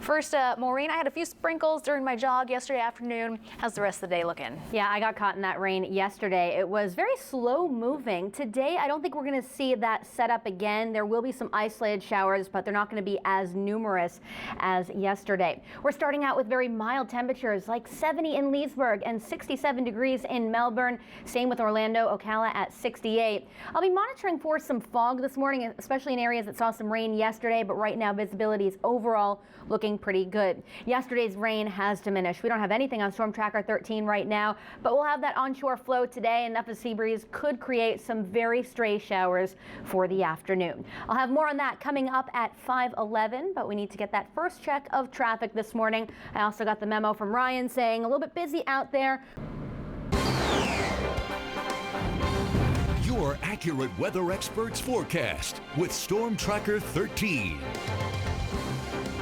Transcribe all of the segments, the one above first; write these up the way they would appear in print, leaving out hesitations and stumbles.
First, Maureen, I had a few sprinkles during my jog yesterday afternoon. How's the rest of the day looking? Yeah, I got caught in that rain yesterday. It was very slow moving. Today, I don't think we're going to see that set up again. There will be some isolated showers, but they're not going to be as numerous as yesterday. We're starting out with very mild temperatures like 70 in Leesburg and 67 degrees in Melbourne. Same with Orlando, Ocala at 68. I'll be monitoring for some fog this morning, especially in areas that saw some rain yesterday, but right now visibility is overall looking pretty good. Yesterday's rain has diminished. We don't have anything on Storm Tracker 13 right now, but we'll have that onshore flow today. Enough of sea breeze could create some very stray showers for the afternoon. I'll have more on that coming up at 5:11, but we need to get that first check of traffic this morning. I also got the memo from Ryan saying a little bit busy out there. Your accurate weather experts forecast with Storm Tracker 13.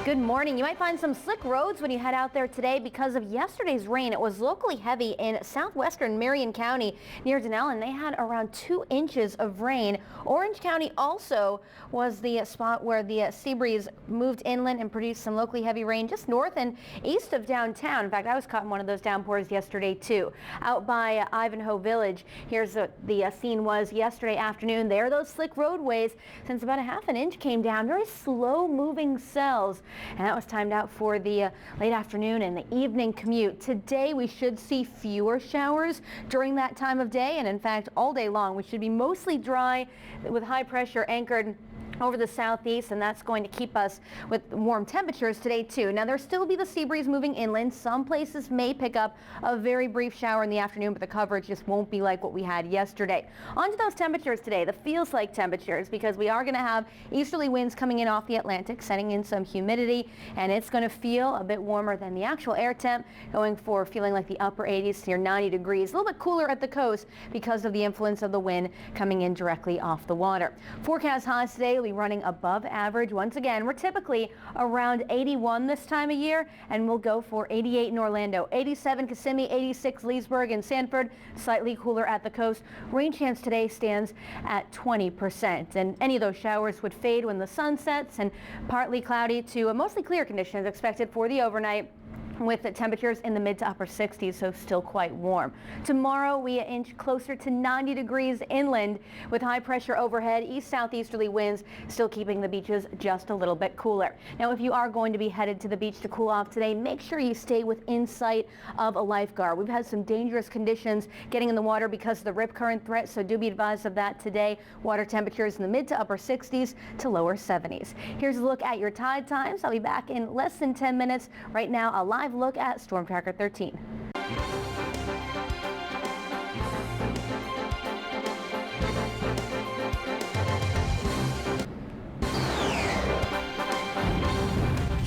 Good morning. You might find some slick roads when you head out there today because of yesterday's rain. It was locally heavy in southwestern Marion County near Denellen. They had around 2 inches of rain. Orange County also was the spot where the sea breeze moved inland and produced some locally heavy rain just north and east of downtown. In fact, I was caught in one of those downpours yesterday too. Out by Ivanhoe Village, here's the scene was yesterday afternoon. There are those slick roadways since about a half an inch came down. Very slow moving cells. And that was timed out for the late afternoon and the evening commute. Today we should see fewer showers during that time of day, and in fact all day long we should be mostly dry with high pressure anchored over the southeast, and that's going to keep us with warm temperatures today too. Now there'll still be the sea breeze moving inland. Some places may pick up a very brief shower in the afternoon, but the coverage just won't be like what we had yesterday. On to those temperatures today, the feels like temperatures, because we are going to have easterly winds coming in off the Atlantic, sending in some humidity, and it's going to feel a bit warmer than the actual air temp, going for feeling like the upper 80s near 90 degrees. A little bit cooler at the coast because of the influence of the wind coming in directly off the water. Forecast highs today will be running above average. Once again, we're typically around 81 this time of year, and we'll go for 88 in Orlando, 87 Kissimmee, 86 Leesburg and Sanford, slightly cooler at the coast. Rain chance today stands at 20%, and any of those showers would fade when the sun sets, and partly cloudy to mostly clear conditions expected for the overnight, with the temperatures in the mid to upper 60s, so still quite warm. Tomorrow we inch closer to 90 degrees inland with high pressure overhead, east-southeasterly winds still keeping the beaches just a little bit cooler. Now if you are going to be headed to the beach to cool off today, make sure you stay within sight of a lifeguard. We've had some dangerous conditions getting in the water because of the rip current threat, so do be advised of that today. Water temperatures in the mid to upper 60s to lower 70s. Here's a look at your tide times. I'll be back in less than 10 minutes. Right now, a live look at Storm Tracker 13.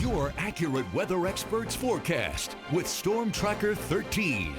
Your accurate weather experts forecast with Storm Tracker 13.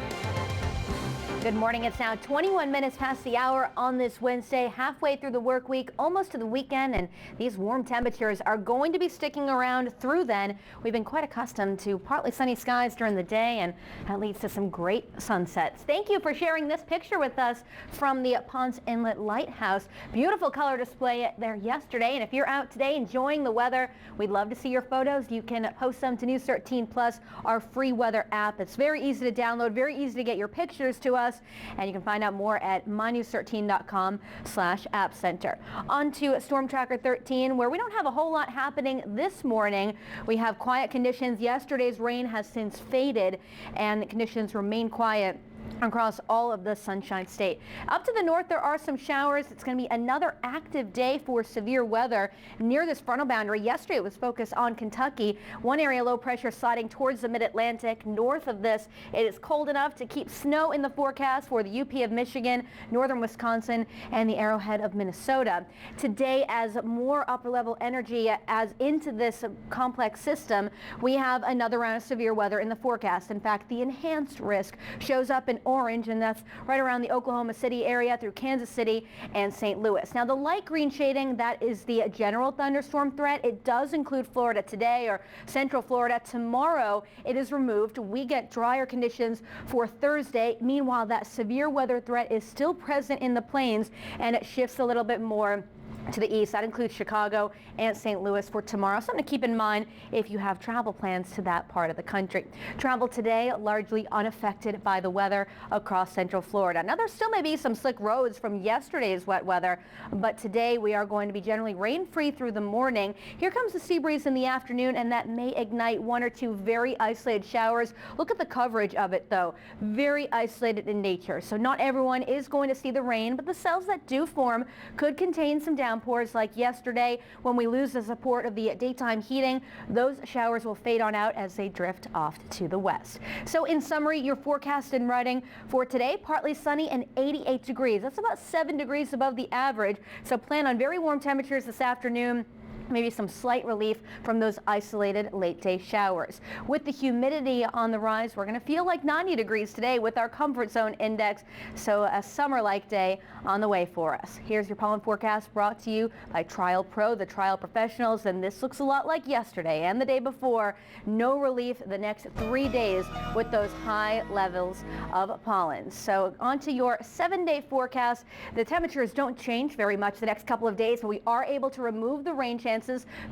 Good morning. It's now 21 minutes past the hour on this Wednesday, halfway through the work week, almost to the weekend, and these warm temperatures are going to be sticking around through then. We've been quite accustomed to partly sunny skies during the day, and that leads to some great sunsets. Thank you for sharing this picture with us from the Ponce Inlet Lighthouse. Beautiful color display there yesterday, and if you're out today enjoying the weather, we'd love to see your photos. You can post them to News 13 Plus, our free weather app. It's very easy to download, very easy to get your pictures to us. And you can find out more at mynews13.com/app center. On to Storm Tracker 13, where we don't have a whole lot happening this morning. We have quiet conditions. Yesterday's rain has since faded, and conditions remain quiet across all of the Sunshine State. Up to the north, there are some showers. It's going to be another active day for severe weather near this frontal boundary. Yesterday, it was focused on Kentucky. One area low pressure sliding towards the mid-Atlantic. North of this, it is cold enough to keep snow in the forecast for the UP of Michigan, northern Wisconsin, and the Arrowhead of Minnesota. Today, as more upper-level energy as into this complex system, we have another round of severe weather in the forecast. In fact, the enhanced risk shows up in orange, and that's right around the Oklahoma City area through Kansas City and St. Louis. Now the light green shading, that is the general thunderstorm threat. It does include Florida today, or central Florida. Tomorrow it is removed. We get drier conditions for Thursday. Meanwhile, that severe weather threat is still present in the plains, and it shifts a little bit more to the east. That includes Chicago and St. Louis for tomorrow. Something to keep in mind if you have travel plans to that part of the country. Travel today largely unaffected by the weather across central Florida. Now there still may be some slick roads from yesterday's wet weather, but today we are going to be generally rain-free through the morning. Here comes the sea breeze in the afternoon, and that may ignite one or two very isolated showers. Look at the coverage of it though. Very isolated in nature. So not everyone is going to see the rain, but the cells that do form could contain some downpours like yesterday. When we lose the support of the daytime heating, those showers will fade on out as they drift off to the west. So in summary, your forecast in writing for today: partly sunny and 88 degrees. That's about 7 degrees above the average. So plan on very warm temperatures this afternoon. Maybe some slight relief from those isolated late day showers. With the humidity on the rise, we're going to feel like 90 degrees today with our comfort zone index. So a summer-like day on the way for us. Here's your pollen forecast brought to you by Trial Pro, the trial professionals. And this looks a lot like yesterday and the day before. No relief the next 3 days with those high levels of pollen. So onto your 7-day forecast. The temperatures don't change very much the next couple of days, but we are able to remove the rain chances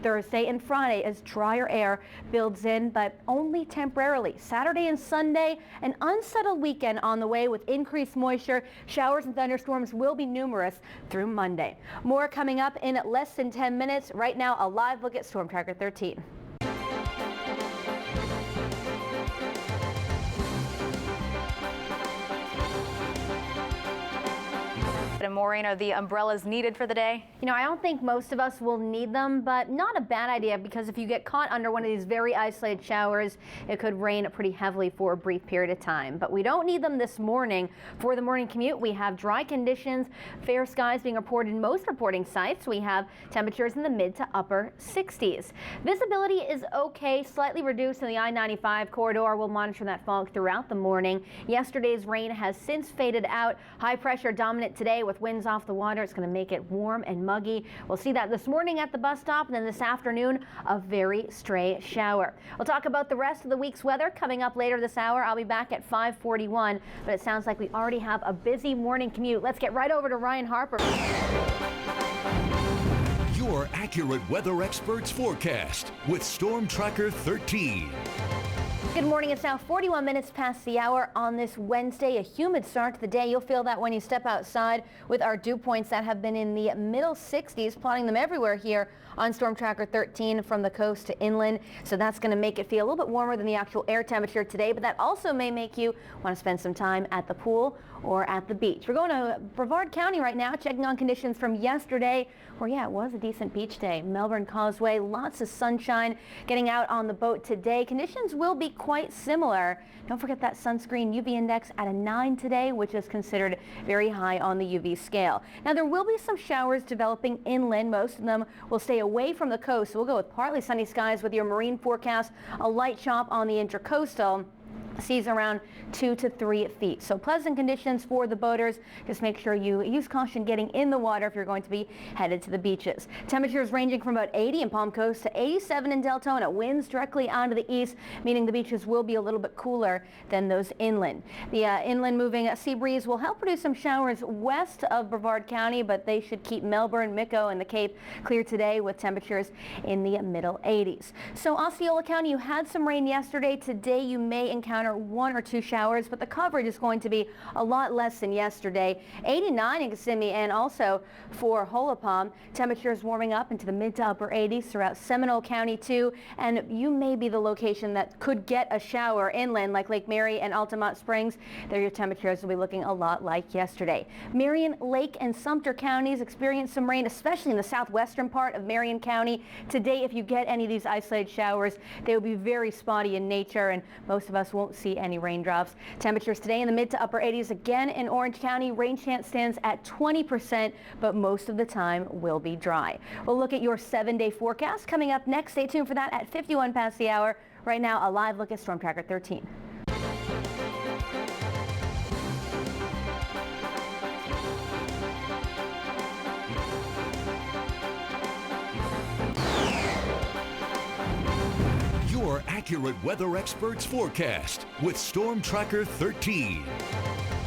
Thursday and Friday as drier air builds in, but only temporarily. Saturday and Sunday, an unsettled weekend on the way with increased moisture. Showers and thunderstorms will be numerous through Monday. More coming up in less than 10 minutes. Right now, a live look at Storm Tracker 13. And Maureen, are the umbrellas needed for the day? You know, I don't think most of us will need them, but not a bad idea, because if you get caught under one of these very isolated showers, it could rain pretty heavily for a brief period of time. But we don't need them this morning. For the morning commute, we have dry conditions, fair skies being reported in most reporting sites. We have temperatures in the mid to upper 60s. Visibility is okay, slightly reduced in the I-95 corridor. We'll monitor that fog throughout the morning. Yesterday's rain has since faded out. High pressure dominant today with winds off the water. It's going to make it warm and muggy. We'll see that this morning at the bus stop, and then this afternoon a very stray shower. We'll talk about the rest of the week's weather coming up later this hour. I'll be back at 5:41, but it sounds like we already have a busy morning commute. Let's get right over to Ryan Harper. Your accurate weather experts forecast with Storm Tracker 13. Good morning. It's now 41 minutes past the hour on this Wednesday. A humid start to the day. You'll feel that when you step outside with our dew points that have been in the middle 60s, plotting them everywhere here on Storm Tracker 13 from the coast to inland. So that's going to make it feel a little bit warmer than the actual air temperature today, but that also may make you want to spend some time at the pool or at the beach. We're going to Brevard County right now, checking on conditions from yesterday, where, yeah, it was a decent beach day. Melbourne Causeway, lots of sunshine. Getting out on the boat today, conditions will be quite similar. Don't forget that sunscreen UV index at a 9 today, which is considered very high on the UV scale. Now, there will be some showers developing inland. Most of them will stay away from the coast. So we'll go with partly sunny skies with your marine forecast, a light chop on the intercoastal. Seas around 2 to 3 feet. So pleasant conditions for the boaters. Just make sure you use caution getting in the water if you're going to be headed to the beaches. Temperatures ranging from about 80 in Palm Coast to 87 in Deltona. Winds directly onto the east, meaning the beaches will be a little bit cooler than those inland. The inland moving sea breeze will help produce some showers west of Brevard County, but they should keep Melbourne, Mico, and the Cape clear today with temperatures in the middle 80s. So Osceola County, you had some rain yesterday. Today you may encounter 1 or 2 showers, but the coverage is going to be a lot less than yesterday. 89 in Kissimmee, and also for Holopom, temperatures warming up into the mid to upper 80s throughout Seminole County too, and you may be the location that could get a shower inland like Lake Mary and Altamont Springs. There your temperatures will be looking a lot like yesterday. Marion, Lake, and Sumter counties experience some rain, especially in the southwestern part of Marion County. Today, if you get any of these isolated showers, they will be very spotty in nature, and most of us won't see any raindrops. Temperatures today in the mid to upper 80s again in Orange County. Rain chance stands at 20%, but most of the time will be dry. We'll look at your 7-day forecast coming up next. Stay tuned for that at 51 past the hour. Right now, a live look at Storm Tracker 13. Your accurate weather experts forecast with Storm Tracker 13.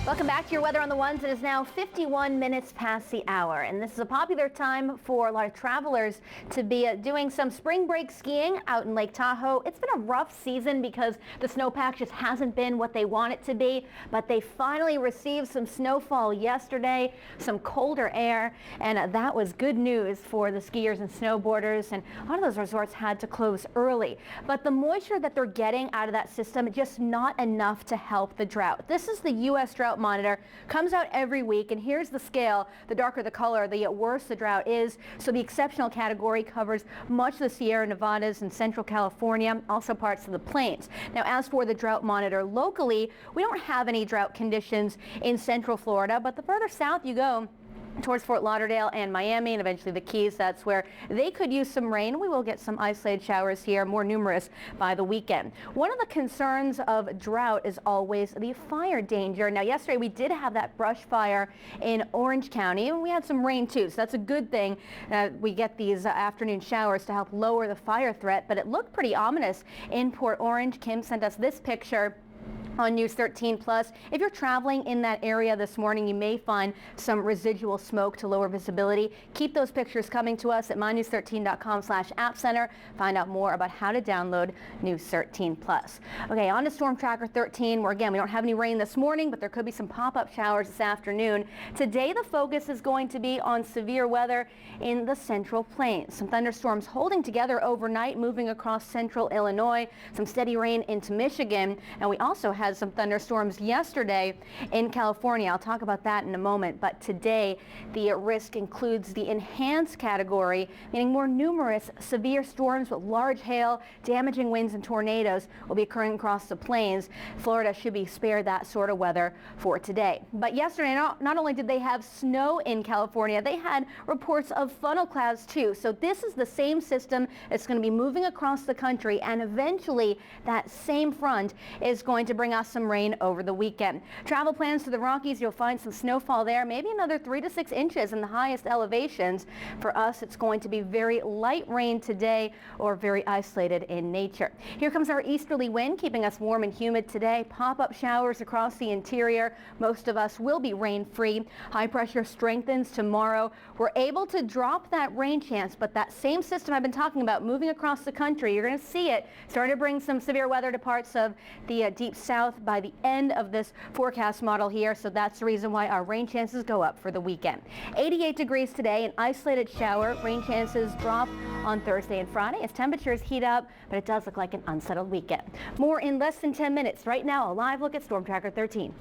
Welcome back to your Weather on the Ones. It is now 51 minutes past the hour, and this is a popular time for a lot of travelers to be doing some spring break skiing out in Lake Tahoe. It's been a rough season because the snowpack just hasn't been what they want it to be, but they finally received some snowfall yesterday, some colder air, and that was good news for the skiers and snowboarders, and a lot of those resorts had to close early. But the moisture that they're getting out of that system, just not enough to help the drought. This is the U.S. Drought Monitor, comes out every week, and here's the scale. The darker the color, the worse the drought is. So the exceptional category covers much of the Sierra Nevadas and Central California, also parts of the plains. Now, as for the Drought Monitor locally, we don't have any drought conditions in Central Florida, but the further south you go, towards Fort Lauderdale and Miami and eventually the Keys, that's where they could use some rain. We will get some isolated showers here, more numerous by the weekend. One of the concerns of drought is always the fire danger. Now, yesterday we did have that brush fire in Orange County, and we had some rain too, so that's a good thing. We get these afternoon showers to help lower the fire threat, but it looked pretty ominous in Port Orange. Kim sent us this picture on News 13 Plus. If you're traveling in that area this morning, you may find some residual smoke to lower visibility. Keep those pictures coming to us at mynews13.com/appcenter. Find out more about how to download News 13 Plus. Okay, on to Storm Tracker 13, where again, we don't have any rain this morning, but there could be some pop-up showers this afternoon. Today, the focus is going to be on severe weather in the Central Plains. Some thunderstorms holding together overnight, moving across central Illinois, some steady rain into Michigan, and we also had some thunderstorms yesterday in California. I'll talk about that in a moment, but today the risk includes the enhanced category, meaning more numerous severe storms with large hail, damaging winds, and tornadoes will be occurring across the plains. Florida should be spared that sort of weather for today. But yesterday, not only did they have snow in California, they had reports of funnel clouds too. So this is the same system that's going to be moving across the country, and eventually that same front is going to bring us some rain over the weekend. Travel plans to the Rockies, you'll find some snowfall there, maybe another 3 to 6 inches in the highest elevations. For us, it's going to be very light rain today or very isolated in nature. Here comes our easterly wind, keeping us warm and humid today. Pop-up showers across the interior. Most of us will be rain-free. High pressure strengthens tomorrow. We're able to drop that rain chance, but that same system I've been talking about moving across the country, you're going to see it starting to bring some severe weather to parts of the deep south by the end of this forecast model here, so that's the reason why our rain chances go up for the weekend. 88 degrees today, an isolated shower. Rain chances drop on Thursday and Friday as temperatures heat up, but it does look like an unsettled weekend. More in less than 10 minutes. Right now, a live look at Storm Tracker 13.